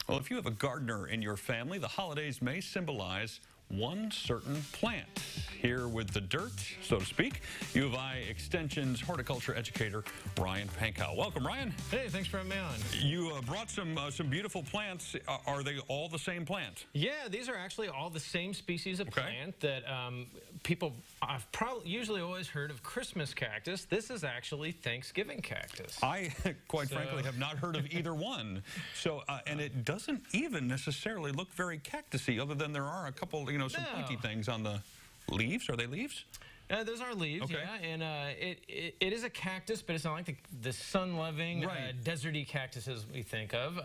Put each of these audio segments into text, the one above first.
Well, if you have a gardener in your family, the holidays may symbolize one certain plant. Here with the dirt, so to speak, U of I Extension's horticulture educator, Ryan Pankau. Welcome, Ryan. Hey, thanks for having me on. You brought some beautiful plants. Are they all the same plant? Yeah, these are actually all the same species of plant that people I've usually always heard of Christmas cactus. This is actually Thanksgiving cactus. I, quite frankly, have not heard of either one. So, and it doesn't even necessarily look very cactusy, other than there are a couple, some pointy things on the leaves. Are they leaves? Those are leaves, yeah, and it is a cactus, but it's not like the sun-loving, deserty cactuses we think of.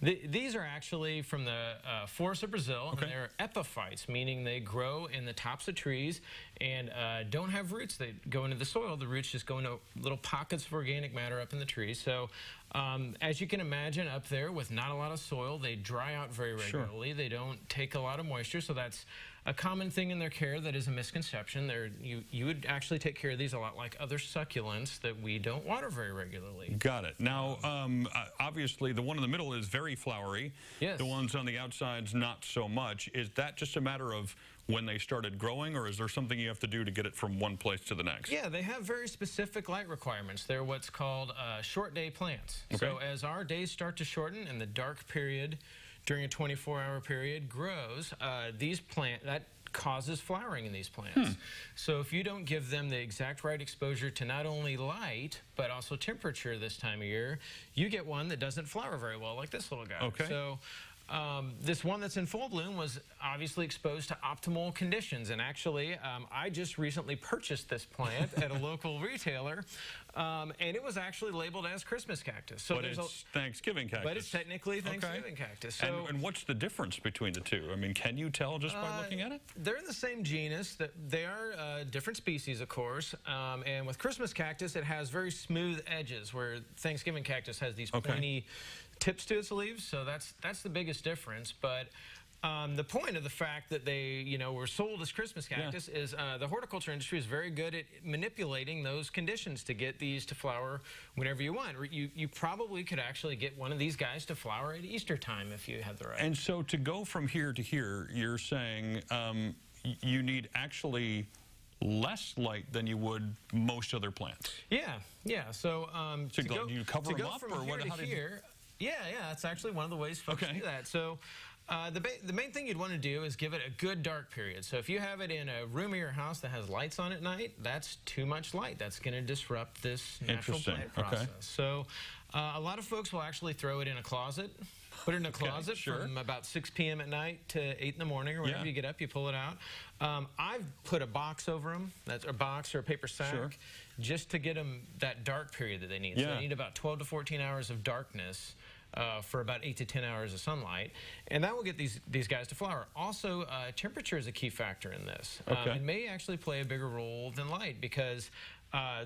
These are actually from the forests of Brazil, and they're epiphytes, meaning they grow in the tops of trees and don't have roots. They go into the soil. The roots just go into little pockets of organic matter up in the trees. So as you can imagine, up there with not a lot of soil, they dry out very regularly. They don't take a lot of moisture, so that's a common thing in their care that is a misconception. You would actually take care of these a lot like other succulents that we don't water very regularly. Got it. Now, obviously, the one in the middle is very flowery. Yes. The ones on the outside's not so much. Is that just a matter of when they started growing, or is there something you have to do to get it from one place to the next? Yeah, they have very specific light requirements. They're what's called short day plants. So as our days start to shorten and the dark period during a 24-hour period grows, that causes flowering in these plants. So if you don't give them the exact right exposure to not only light, but also temperature this time of year, you get one that doesn't flower very well, like this little guy. So this one that's in full bloom was obviously exposed to optimal conditions, and actually I just recently purchased this plant at a local retailer, and it was actually labeled as Christmas cactus. So but it's Thanksgiving cactus. But it's technically Thanksgiving cactus. So, and what's the difference between the two? I mean, can you tell just by looking at it? They're in the same genus. They are different species, of course, and with Christmas cactus, it has very smooth edges, where Thanksgiving cactus has these pointy tips to its leaves, so that's the biggest difference. But the point of the fact that they were sold as Christmas cactus is the horticulture industry is very good at manipulating those conditions to get these to flower whenever you want. You probably could actually get one of these guys to flower at Easter time if you had the right. And so to go from here to here, you're saying you need actually less light than you would most other plants. Yeah. So do you cover them up, or what? Yeah, that's actually one of the ways folks do that. So the main thing you'd want to do is give it a good dark period. So if you have it in a room of your house that has lights on at night, that's too much light. That's going to disrupt this natural plant process. So a lot of folks will actually throw it in a closet. Put it in a closet from about 6 p.m. at night to 8 in the morning, or whenever you get up, you pull it out. I've put a box over them, that's a box or a paper sack, just to get them that dark period that they need. So they need about 12 to 14 hours of darkness for about 8 to 10 hours of sunlight, and that will get these guys to flower. Also, temperature is a key factor in this. It may actually play a bigger role than light, because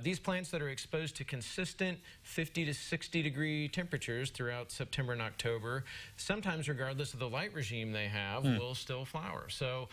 these plants that are exposed to consistent 50 to 60 degree temperatures throughout September and October, sometimes regardless of the light regime they have, will still flower. So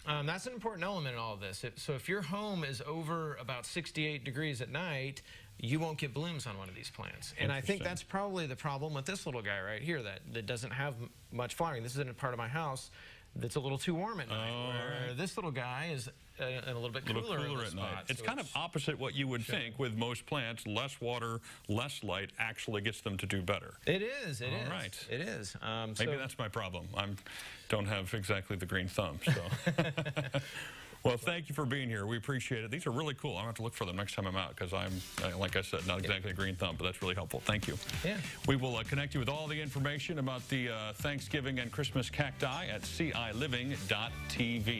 that's an important element in all of this. So if your home is over about 68 degrees at night, you won't get blooms on one of these plants. And I think that's probably the problem with this little guy right here that doesn't have much flowering. This is in a part of my house that's a little too warm at night, where this little guy is a little bit cooler at night. It's kind of opposite what you would think with most plants. Less water, less light actually gets them to do better. It is. It is. Maybe that's my problem. I don't have exactly the green thumb. So. Well, thank you for being here. We appreciate it. These are really cool. I'm going to have to look for them next time I'm out, because I'm, like I said, not exactly a green thumb, but that's really helpful. Thank you. We will connect you with all the information about the Thanksgiving and Christmas cacti at ciliving.tv.